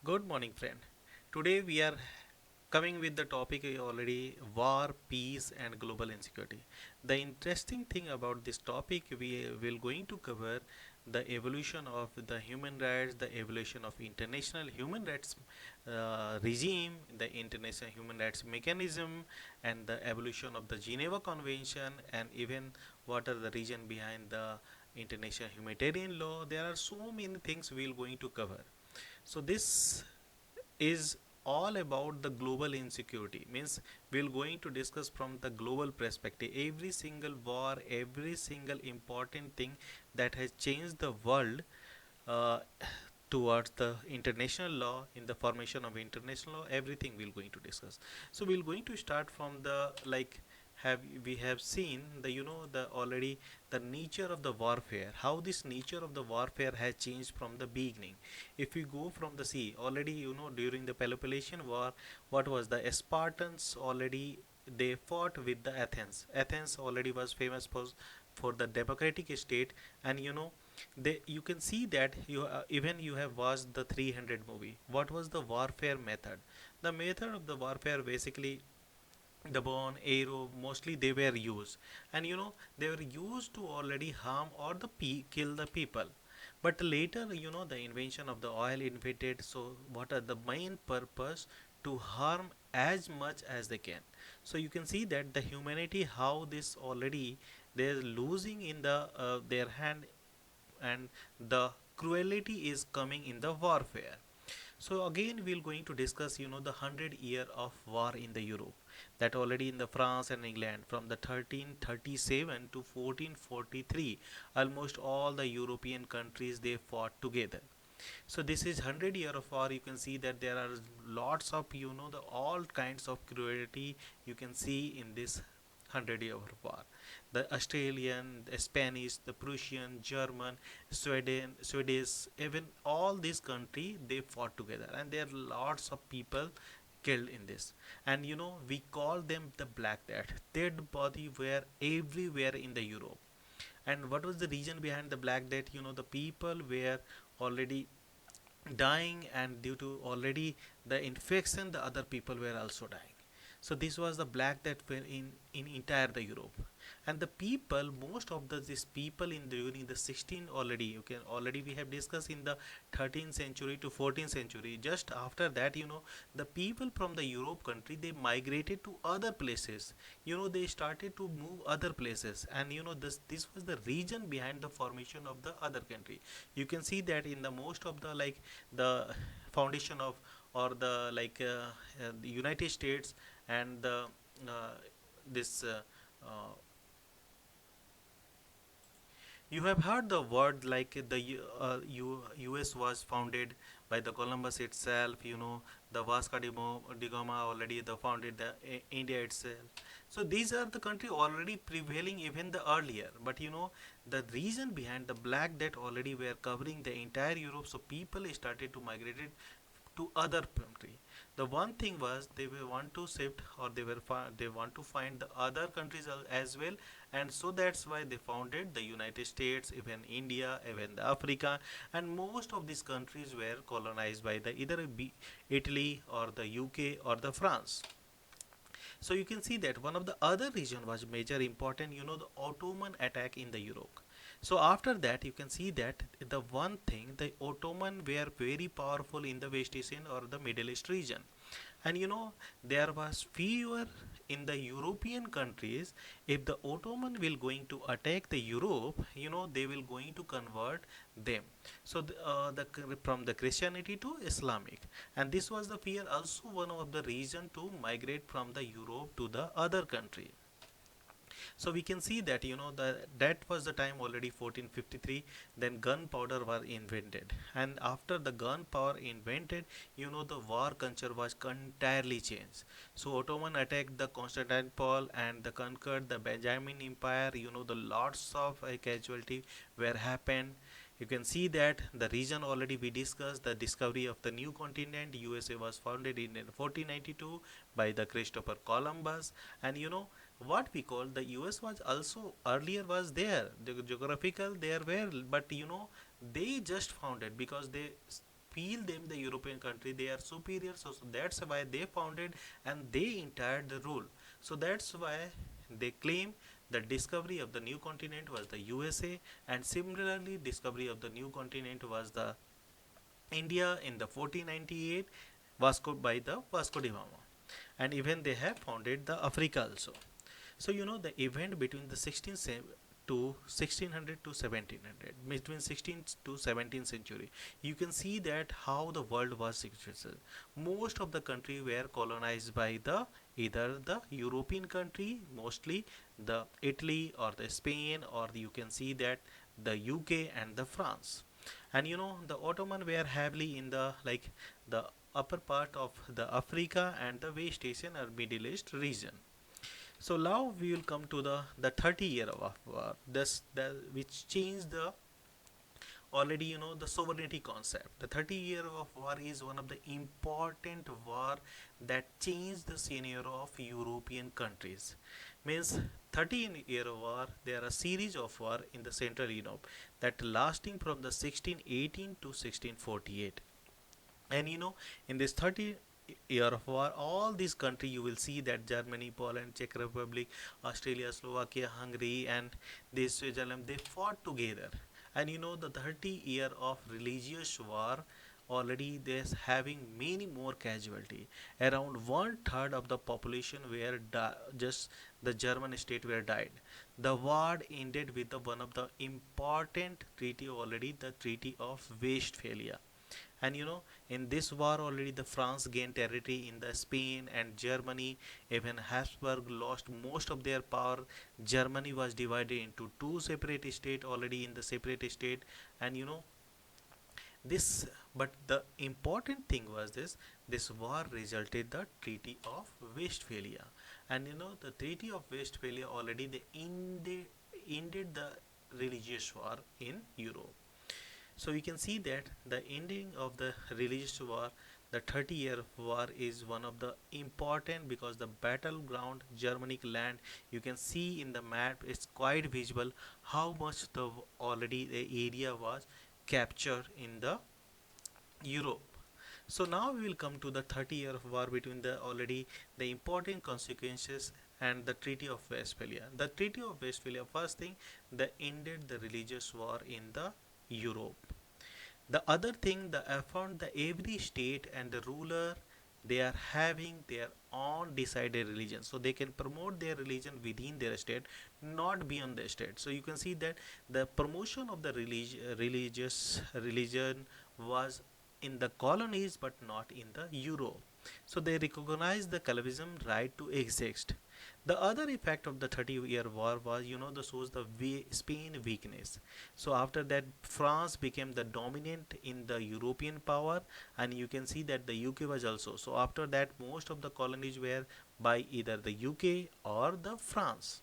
Good morning, friend. Today we are coming with the topic already war, peace, and global insecurity. The interesting thing about this topic, we will going to cover the evolution of the human rights, the evolution of international human rights regime, the international human rights mechanism, and the evolution of the Geneva Convention, and even what are the reason behind the international humanitarian law. There are so many things we will going to cover. So this is all about the global insecurity, means we're going to discuss from the global perspective every single war, every single important thing that has changed the world uh, towards the international law, in the formation of international law, everything we're going to discuss. So we're going to start from the like have we have seen the the already the nature of the warfare, how this nature of the warfare has changed from the beginning. If we go from the sea, already during the Peloponnesian war, what was the Spartans already, they fought with the Athens already was famous for the democratic state. And you can see that even you have watched the 300 movie. What was the warfare method? The method of the warfare, basically the bow and arrow mostly they were used, and they were used to already harm or kill the people. But later, the invention of the oil invented, so what are the main purpose? To harm as much as they can. So you can see that the humanity, how this already they're losing in their hand, and the cruelty is coming in the warfare. So again we're going to discuss the 100 year of war in the Europe, that already in the France and England from the 1337 to 1443, almost all the European countries they fought together. So this is 100 year of war. You can see that there are lots of the all kinds of cruelty you can see in this 100 year of war. The Australian, the Spanish, the Prussian, German, Swedish, even all these countries they fought together, and there are lots of people killed in this. And we call them the Black Death. Dead body were everywhere in the Europe. And what was the reason behind the Black Death? The people were already dying, and due to already the infection, the other people were also dying. So this was the Black Death were in entire the Europe. And the people, most of these people in during the 16 already, you can already we have discussed in the 13th century to 14th century. Just after that, the people from the Europe country they migrated to other places. They started to move other places, and this was the reason behind the formation of the other country. You can see that in the most of the like the foundation of, or the the United States, and the this uh, you have heard the word like US was founded by the Columbus itself. The da Gama already the founded the India itself. So these are the country already prevailing even the earlier. But the reason behind the Black Death already were covering the entire Europe. So people started to migrate it to other country. The one thing was they will want to shift, or they want to find the other countries as well. And so that's why they founded the United States, even India, even the Africa. And most of these countries were colonized by the either Italy or the UK or the France. So you can see that one of the other region was major important, the Ottoman attack in the Europe. So after that you can see that the one thing, the Ottoman were very powerful in the West Asian or the Middle East region. And there was fear in the European countries. If the Ottoman will going to attack the Europe, they will going to convert them. So from the Christianity to Islamic. And this was the fear also one of the reason to migrate from the Europe to the other country. So we can see that that was the time already 1453. Then gunpowder was invented, and after the gunpowder invented, the war culture was entirely changed. So Ottoman attacked the Constantinople and the conquered the Benjamin Empire. The lots of casualty were happened. You can see that the region already we discussed, the discovery of the new continent. USA was founded in 1492 by the Christopher Columbus. And what we call the US was also earlier was there, the geographical there were, but they just founded because they feel them the European country they are superior, so that's why they founded and they entered the rule. So that's why they claim the discovery of the new continent was the USA, and similarly discovery of the new continent was the India in the 1498 Vasco by the Vasco da Gama, and even they have founded the Africa also. So the event between the 16th to 1600 to 1700, between 16th to 17th century, you can see that how the world was situated. Most of the country were colonized by the either the European country, mostly the Italy or the Spain, or you can see that the UK and the France. And the Ottoman were heavily in the like the upper part of the Africa and the West Asian or Middle East region. So now we will come to the 30-year of war, this the which changed the already the sovereignty concept. The 30-year of war is one of the important war that changed the scenario of European countries. Means 30-year war, there are a series of war in the Central Europe that lasting from the 1618 to 1648. And in this 30-year of war, all these countries you will see that Germany, Poland, Czech Republic, Australia, Slovakia, Hungary, and this Switzerland, they fought together. And the 30-year of religious war already there's having many more casualty. Around one third of the population were just the German state were died. The war ended with the one of the important treaty already, the Treaty of Westphalia. And in this war already the France gained territory in the Spain and Germany. Even Habsburg lost most of their power. Germany was divided into two separate states already in the separate state. And this, but the important thing was this war resulted the Treaty of Westphalia. And the Treaty of Westphalia already they ended the religious war in Europe. So we can see that the ending of the religious war, the 30-year war, is one of the important because the battleground Germanic land, you can see in the map, it's quite visible how much the already the area was captured in the Europe. So now we will come to the 30-year of war between the already the important consequences and the Treaty of Westphalia. The Treaty of Westphalia, first thing, the ended the religious war in the Europe. The other thing, the affirmed the every state and the ruler they are having their own decided religion, so they can promote their religion within their state, not beyond the state. So you can see that the promotion of the religious religion was in the colonies but not in the Europe. So they recognize the Calvinism right to exist. The other effect of the 30-year war was, the shows the Spain weakness. So after that, France became the dominant in the European power, and you can see that the UK was also. So after that, most of the colonies were by either the UK or the France.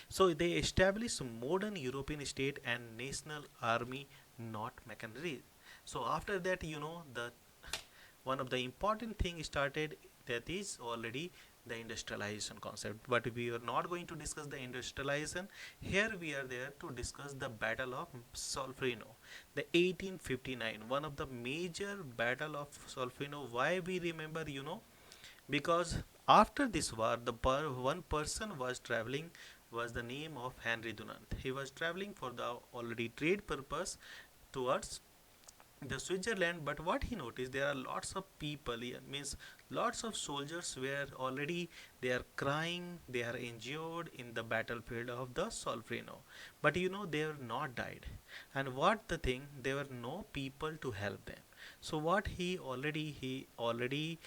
So they established modern European state and national army, not mechanized. So after that, the one of the important thing started, that is already the industrialization concept. But we are not going to discuss the industrialization here. We are there to discuss the battle of Solferino, the 1859, one of the major battle of Solferino. Why we remember, because after this war the one person was traveling, was the name of Henry Dunant. He was traveling for the already trade purpose towards the Switzerland, but what he noticed, there are lots of people here, means lots of soldiers were already, they are crying, they are injured in the battlefield of the Solferino, but they were not died. And what the thing, there were no people to help them. So what he already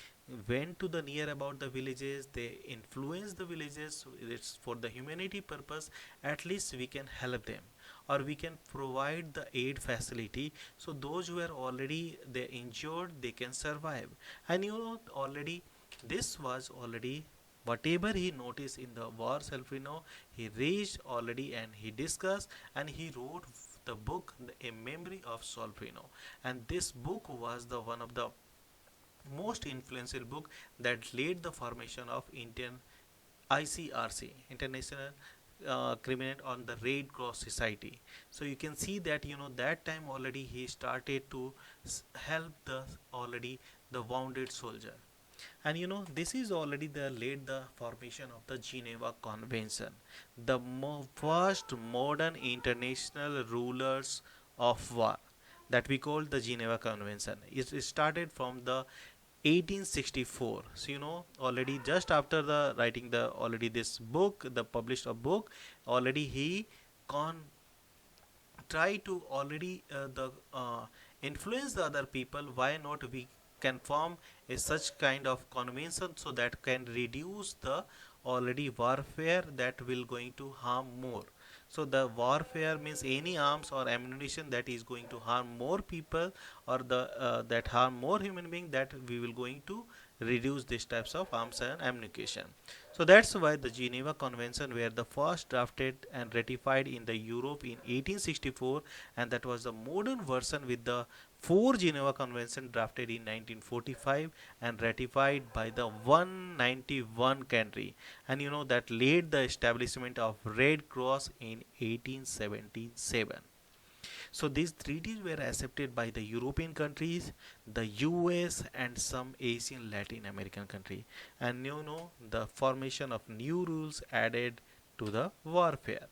went to the near about the villages, they influenced the villages. So it's for the humanity purpose, at least we can help them, or we can provide the aid facility, so those who are already they injured, they can survive. And already this was already whatever he noticed in the war Solferino, he raised already and he discussed, and he wrote the book, A Memory of Solferino. And this book was the one of the most influential book that laid the formation of Indian ICRC, International criminal on the Red Cross Society. So you can see that that time already he started to help the already the wounded soldier. And this is already the led the formation of the Geneva Convention, the first modern international rulers of war that we call the Geneva Convention. It started from the 1864. So already just after the writing the already this book, the published a book, already he con try to already the influence the other people. Why not we can form a such kind of convention so that can reduce the already warfare that will going to harm more. So the warfare means any arms or ammunition that is going to harm more people, or the that harm more human being, that we will going to reduce these types of arms and ammunition. So that's why the Geneva Convention were the first drafted and ratified in the Europe in 1864, and that was the modern version with the four Geneva Convention drafted in 1945 and ratified by the 191 country, and that laid the establishment of Red Cross in 1877. So these treaties were accepted by the European countries, the US, and some Asian Latin American country. And the formation of new rules added to the warfare.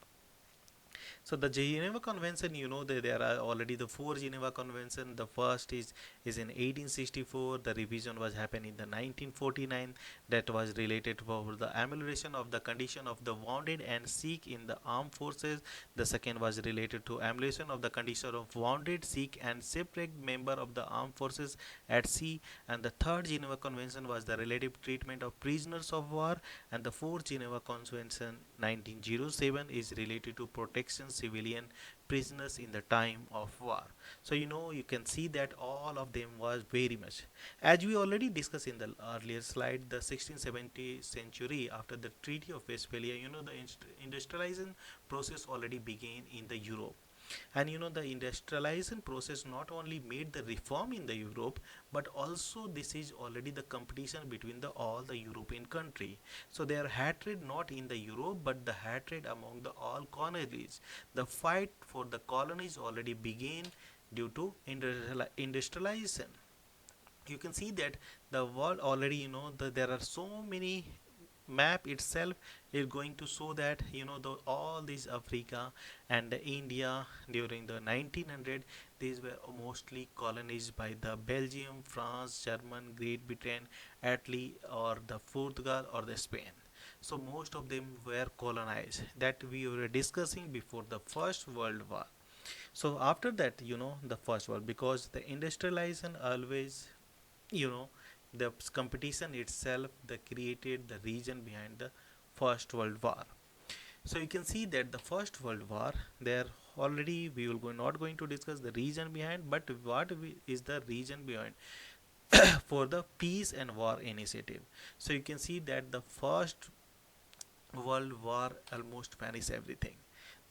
So the Geneva Convention, there are already the four Geneva Convention. The first is in 1864. The revision was happened in the 1949. That was related to the amelioration of the condition of the wounded and sick in the armed forces. The second was related to amelioration of the condition of wounded, sick, and shipwrecked member of the armed forces at sea. And the third Geneva Convention was the relative treatment of prisoners of war. And the fourth Geneva Convention 1907 is related to protection civilian prisoners in the time of war. So you can see that all of them was very much, as we already discussed in the earlier slide, the 1670 century after the Treaty of Westphalia, the industrialization process already began in the Europe. And the industrialization process not only made the reform in the Europe, but also this is already the competition between the all the European country. So their hatred not in the Europe, but the hatred among the all colonies. The fight for the colonies already began due to industrialization. You can see that the world already, there are so many map itself is going to show that all these Africa and the India during the 1900, these were mostly colonized by the Belgium, France, German, Great Britain, Italy, or the Portugal or the Spain. So most of them were colonized, that we were discussing before the First World War. So after that, the First World, because the industrialization always, you know the competition itself the created the reason behind the First World War. So you can see that the First World War, there already we will not going to discuss the reason behind, but is the reason behind for the peace and war initiative. So you can see that the First World War almost vanished everything.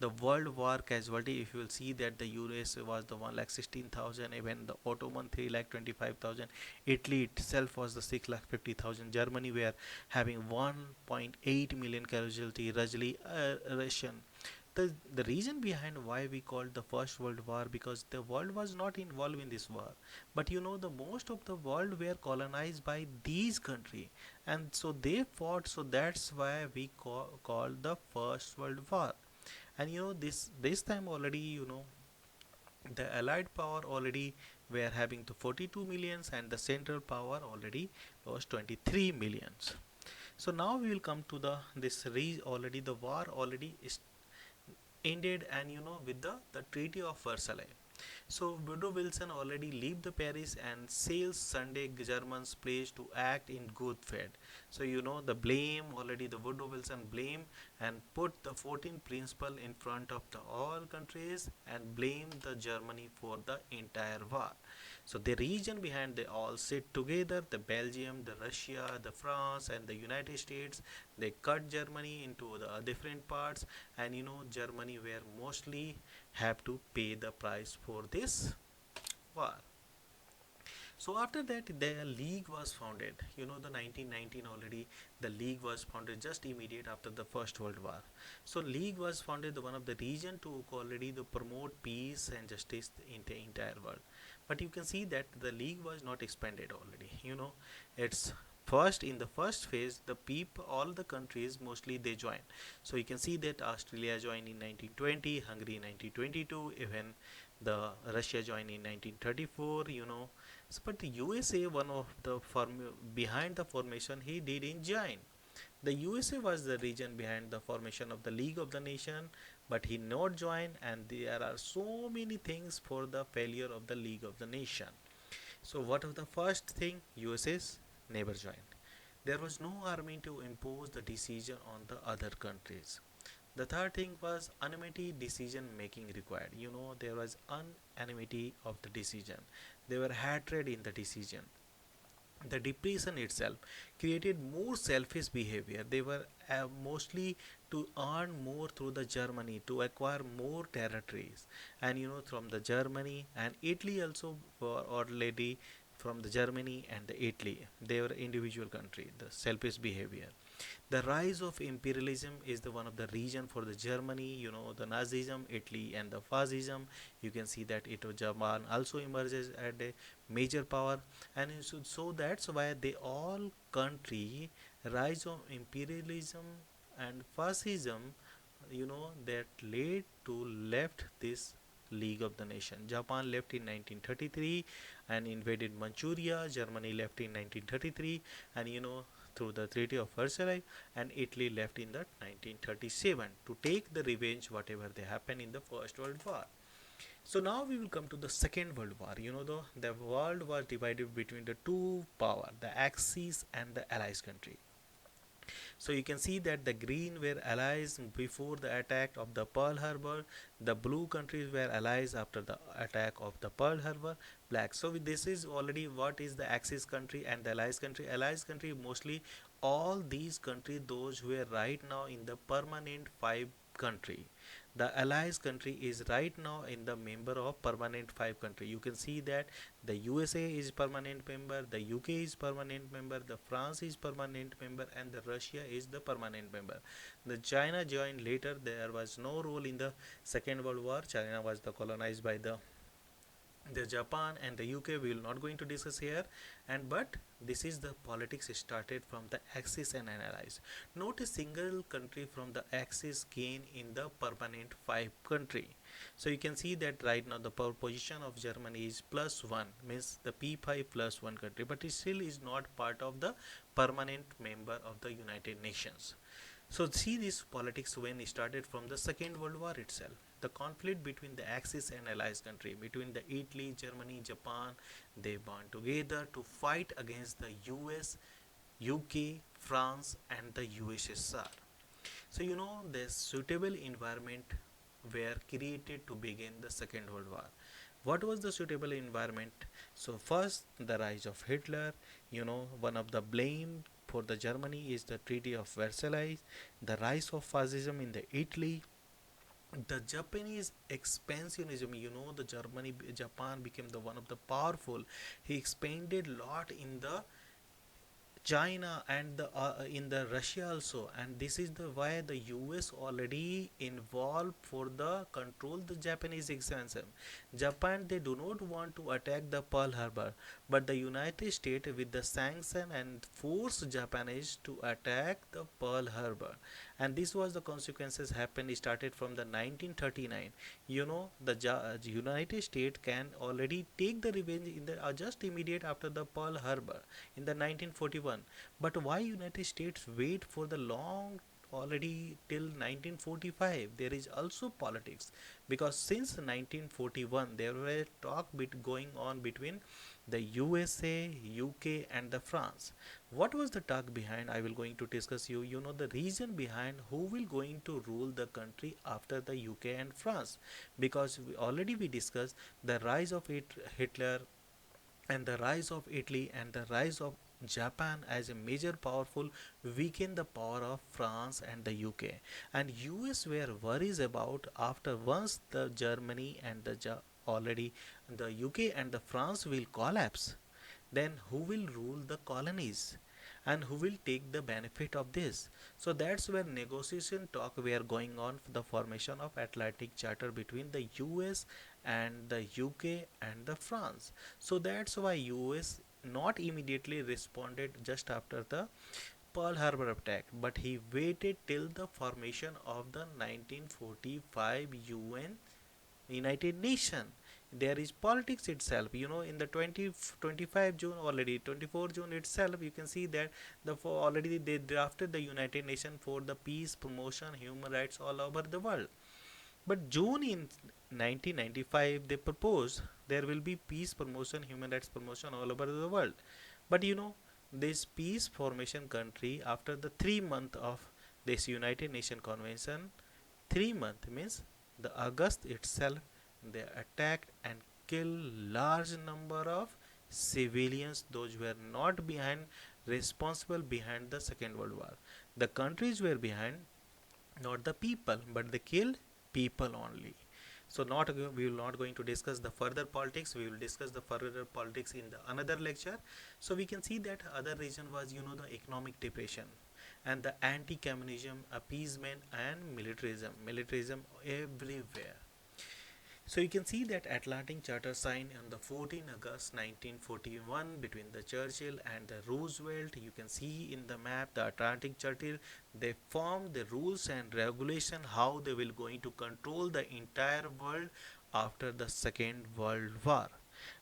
The World War casualty, if you will see that the US was the 1 lakh 16,000, even the Ottoman 3 lakh 25,000, Italy itself was the 6 lakh 50,000, Germany were having 1.8 million casualty, Russian. The reason behind why we called the First World War, because the world was not involved in this war, but the most of the world were colonized by these countries, and so they fought. So that's why we called the First World War. And this time already, the allied power already were having to 42 millions, and the central power already was 23 millions. So now we will come to the this already the war already is ended, and with the Treaty of Versailles. So Woodrow Wilson already leave the Paris and sails Sunday. Germans pledged to act in good faith. So the blame already the Woodrow Wilson blame and put the 14 principle in front of the all countries and blame the Germany for the entire war. So the region behind they all sit together, the Belgium, the Russia, the France, and the United States. They cut Germany into the different parts, and Germany were mostly have to pay the price for this war. So after that, the league was founded. You know, the 1919 already, the league was founded just immediate after the First World War. So league was founded, the one of the region to already to promote peace and justice in the entire world. But you can see that the league was not expanded already. You know, it's first in the first phase, the people, all the countries mostly they joined. So you can see that Australia joined in 1920, Hungary in 1922, even the Russia joined in 1934. You know, so, but the USA, one of the behind the formation, he didn't join. The USA was the region behind the formation of the League of the Nation, but he not joined, and there are so many things for the failure of the League of the Nation. So, what was the first thing? USA's never joined. There was no army to impose the decision on the other countries. The third thing was unanimity decision making required. You know, there was unanimity of the decision. There were hatred in the decision. The depression itself created more selfish behavior. They were mostly to earn more through the Germany, to acquire more territories, and you know, from the Germany and Italy also were already from the Germany and the Italy, they were individual country, the selfish behavior. The rise of imperialism is the one of the reason for the Germany, you know, the Nazism, Italy, and the fascism. You can see that it Japan also emerges at a major power, and so that's why they all country rise of imperialism and fascism, you know, that led to left this League of the Nation. Japan left in 1933 and invaded Manchuria. Germany left in 1933, and you know, through the Treaty of Versailles, and Italy left in the 1937 to take the revenge whatever they happened in the First World War. So now we will come to the Second World War. You know, the world was divided between the two power, the Axis and the Allies country. So you can see that the green were allies before the attack of the Pearl Harbor, the blue countries were allies after the attack of the Pearl Harbor, black. So this is already what is the Axis country and the allies country. Allies country mostly all these countries, those who are right now in the permanent five country. The allies country is right now in the member of permanent five country. You can see that the USA is permanent member, the UK is permanent member, the France is permanent member, and the Russia is the permanent member. The China joined later. There was no role in the Second World War. China was the colonized by the Japan and the UK. We will not going to discuss here, and but this is the politics started from the Axis and allies. Not a single country from the Axis gain in the permanent five country. So you can see that right now the position of Germany is +1, means the P5 +1 country, but it still is not part of the permanent member of the United Nations. So see this politics when it started from the Second World War itself. The conflict between the Axis and Allies country, between the Italy, Germany, Japan, they band together to fight against the US, UK, France, and the USSR. So you know the suitable environment were created to begin the Second World War. What was the suitable environment? So first, the rise of Hitler. You know, one of the blame for the Germany is the Treaty of Versailles. The rise of fascism in the Italy, the Japanese expansionism. You know, the Japan became the one of the powerful. He expanded lot in the China and the in the Russia also, and this is the why the US already involved for the control the Japanese expansion. Japan, they do not want to attack the Pearl Harbor, but the United States with the sanction and force Japanese to attack the Pearl Harbor, and this was the consequences happened started from the 1939. You know, the United States can already take the revenge in the just immediate after the Pearl Harbor in the 1941. But why United States wait for the long already till 1945? There is also politics, because since 1941 there were talk going on between the USA, UK, and the France. What was the talk behind? I will going to discuss you. You know the reason behind who will going to rule the country after the UK and France, because we discussed the rise of Hitler and the rise of Italy and the rise of Japan as a major powerful weakened the power of France and the UK, and US were worries about after once the Germany and the already the UK and the France will collapse. then who will rule the colonies and who will take the benefit of this? So that's where negotiation talk were going on for the formation of Atlantic Charter between the US and the UK and the France. So that's why US not immediately responded just after the Pearl Harbor attack, but he waited till the formation of the 1945 UN United Nation. There is politics itself, in the 25 June, already 24 June itself, you can see that already they drafted the United Nation for the peace promotion human rights all over the world. But June in 1995 they proposed there will be peace promotion human rights promotion all over the world. But this peace formation country, after the 3 month of this United Nation convention, 3 month means the August itself, they attacked and killed large number of civilians, those were not behind responsible behind the Second World War. The countries were behind, not the people, but they killed people only. So not we will not going to discuss the further politics, we will discuss the further politics in the another lecture. So we can see that other reason was the economic depression and the anti-communism, appeasement and militarism everywhere. So you can see that Atlantic Charter signed on the 14 August 1941 between the Churchill and the Roosevelt. You can see in the map the Atlantic Charter. They formed the rules and regulation how they will going to control the entire world after the Second World War.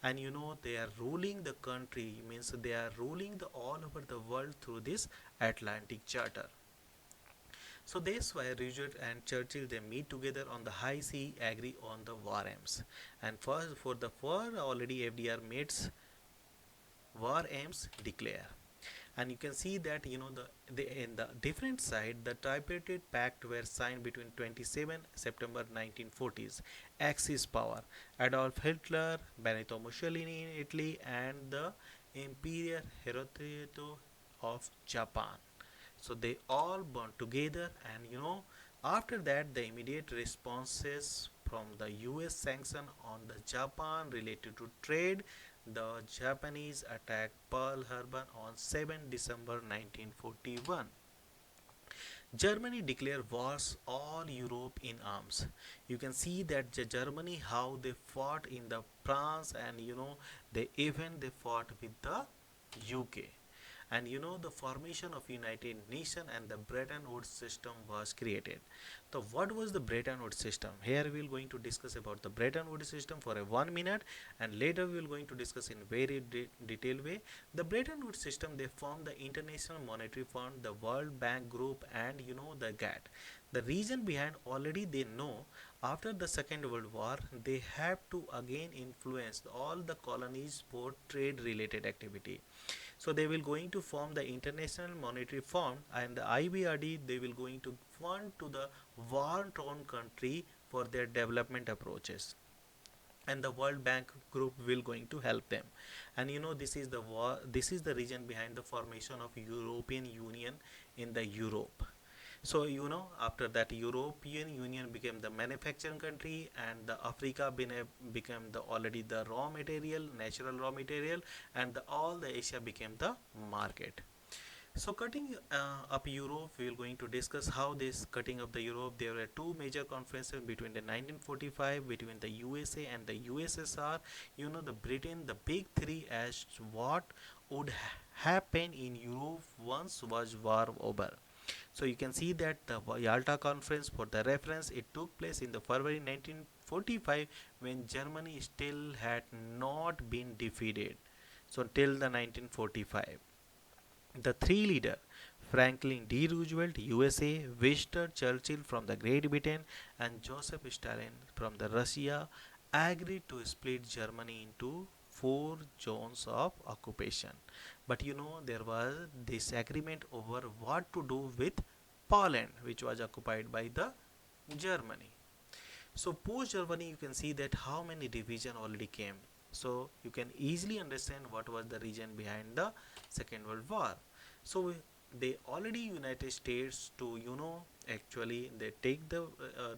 And they are ruling the country, means they are ruling the all over the world through this Atlantic Charter. So that's why Roosevelt and Churchill they meet together on the high sea, agree on the war aims. And for the war already FDR meets war aims declare. And you can see that in the different side the tripartite pact were signed between 27 September 1940s. Axis power: Adolf Hitler, Benito Mussolini in Italy, and the Imperial Hirohito of Japan. So they all bond together, and after that the immediate responses from the US sanction on the Japan related to trade. The Japanese attacked Pearl Harbor on 7 December 1941. Germany declared wars all Europe in arms. You can see that Germany how they fought in the France, and they fought with the UK. And the formation of United Nations and the Bretton Woods system was created. So what was the Bretton Woods system? Here we will going to discuss about the Bretton Woods system for a 1 minute, and later we will going to discuss in very detailed way. The Bretton Woods system, they formed the International Monetary Fund, the World Bank Group, and the GATT. The reason behind already they know, after the Second World War they have to again influence all the colonies for trade related activity. So they will going to form the International Monetary Fund, and the IBRD they will going to fund to the war-torn country for their development approaches, and the World Bank Group will going to help them. And this is the this is the reason behind the formation of European Union in the Europe. So after that European Union became the manufacturing country, and the Africa became the already the raw material, natural raw material, and all the Asia became the market. So cutting up Europe, we are going to discuss how this cutting up the Europe. There were two major conferences between the 1945 between the USA and the USSR. The Britain, the big three, as what would happen in Europe once was war over. So you can see that the Yalta conference, for the reference, it took place in the February 1945 when Germany still had not been defeated. So till the 1945. The three leaders, Franklin D. Roosevelt, USA, Winston Churchill from the Great Britain, and Joseph Stalin from the Russia, agreed to split Germany into four zones of occupation. But there was disagreement over what to do with Poland, which was occupied by the Germany. So post Germany, you can see that how many division already came. So you can easily understand what was the reason behind the Second World War. So they already United States to actually they take the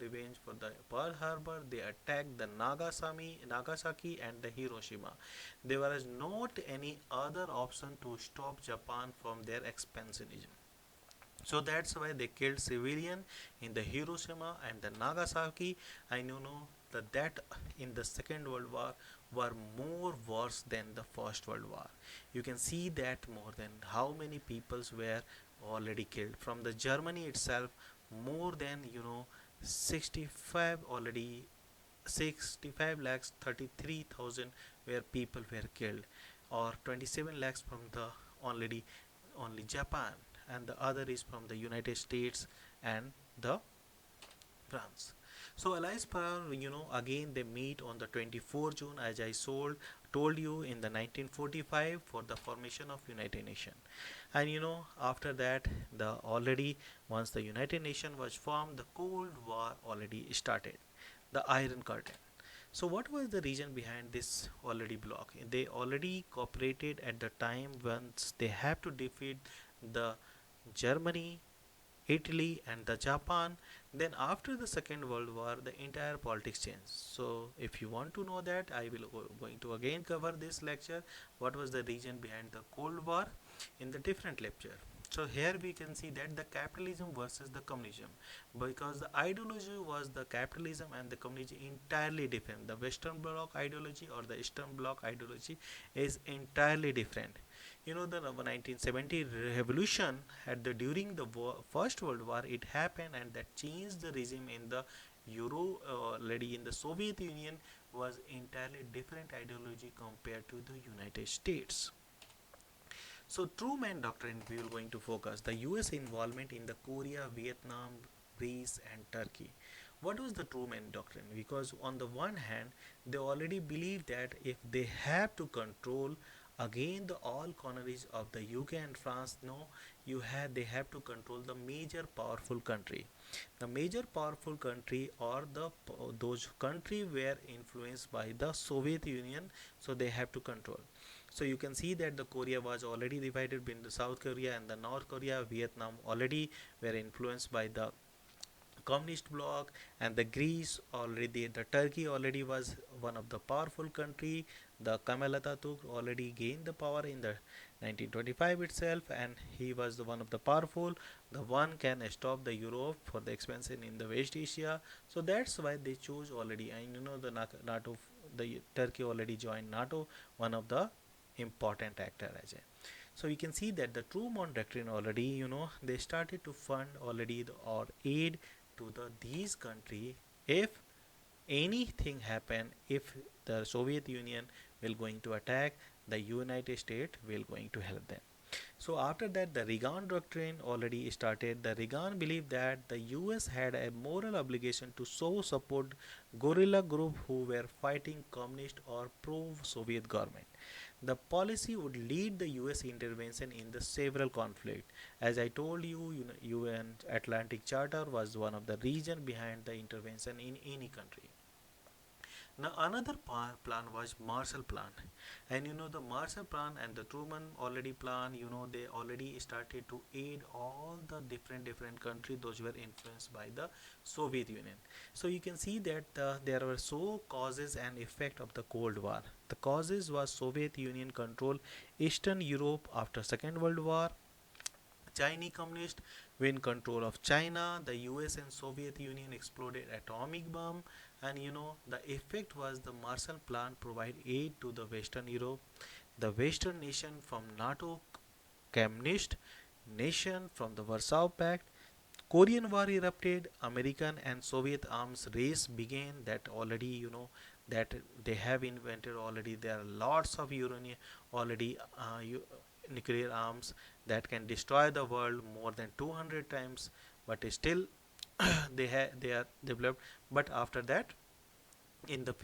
revenge for the Pearl Harbor. They attack the Nagasaki and the Hiroshima. There was not any other option to stop Japan from their expansionism. So that's why they killed civilian in the Hiroshima and the Nagasaki, and that in the Second World War were more worse than the First World War. You can see that more than how many peoples were already killed from the Germany itself. More than 65 already, 65 lakhs 33,000 where people were killed, or 27 lakhs from the already only Japan, and the other is from the United States and the France. So Allies Power, again they meet on the 24th June, as I told you, in the 1945 for the formation of United Nations. And after that, the already once the United Nations was formed, the Cold War already started, the Iron Curtain. So what was the reason behind this already block? They already cooperated at the time once they have to defeat the Germany, Italy and the Japan. Then after the Second World War, the entire politics changed. So if you want to know that, I will going to again cover this lecture. What was the reason behind the Cold War in the different lecture. So here we can see that the capitalism versus the communism, because the ideology was the capitalism and the communism entirely different. The Western Bloc ideology or the Eastern Bloc ideology is entirely different. The 1970 revolution at the during the First World War it happened, and that changed the regime in the lady in the Soviet Union was entirely different ideology compared to the United States. So Truman Doctrine we will going to focus the US involvement in the Korea, Vietnam, Greece and Turkey. What was the Truman Doctrine? Because on the one hand they already believe that if they have to control again the all colonies of the UK and France, no, they have to control the major powerful country. The major powerful country or those country were influenced by the Soviet Union, so they have to control. So you can see that the Korea was already divided between the South Korea and the North Korea. Vietnam already were influenced by the communist bloc, and the Greece already, the Turkey already was one of the powerful country. The Kemal Atatürk already gained the power in the 1925 itself, and he was the one of the powerful, the one can stop the Europe for the expansion in the West Asia. So that's why they chose already. And the NATO, the Turkey already joined NATO, one of the important actor as a. So you can see that the Truman Doctrine already, they started to fund already or aid to these country if anything happen, if the Soviet Union will going to attack, the United States will going to help them. So after that, the Reagan Doctrine already started. The Reagan believed that the US had a moral obligation to show support guerrilla group who were fighting communist or pro-Soviet government. The policy would lead the US intervention in the several conflicts. As I told you, UN Atlantic Charter was one of the reason behind the intervention in any country. Now another plan was Marshall Plan, and the Marshall Plan and the Truman already plan. They already started to aid all the different countries those were influenced by the Soviet Union. So you can see that there were so causes and effect of the Cold War. The causes was Soviet Union control Eastern Europe after Second World War. Chinese communists win control of China. The US and Soviet Union exploded atomic bomb, and the effect was the Marshall Plan provide aid to the Western Europe. The Western nation from NATO, communist nation from the Warsaw Pact. Korean War erupted. American and Soviet arms race began. That already that they have invented already. There are lots of uranium already. Nuclear arms that can destroy the world more than 200 times, but still they are developed. But after that, in the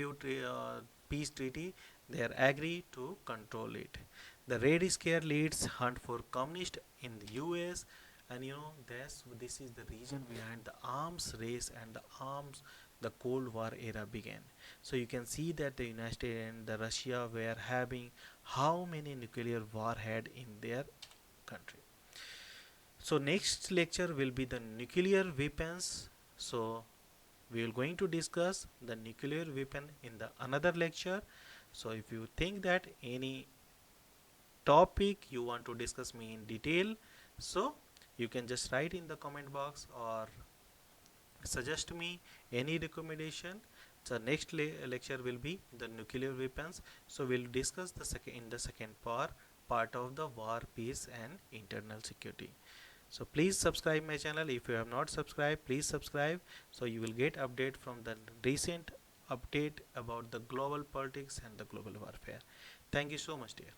peace treaty, they are agree to control it. The Red Scare leads hunt for communist in the US, and this is the reason behind the arms race and the arms the Cold War era began. So you can see that the United States and the Russia were having how many nuclear warhead in their country. So next lecture will be the nuclear weapons. So we will going to discuss the nuclear weapon in the another lecture. So if you think that any topic you want to discuss me in detail, so you can just write in the comment box or suggest me any recommendation. The next lecture will be the nuclear weapons. So we'll discuss the second in the second part of the war, peace and internal security. So please subscribe my channel. If you have not subscribed, please subscribe, so you will get update from the recent update about the global politics and the global warfare. Thank you so much, dear.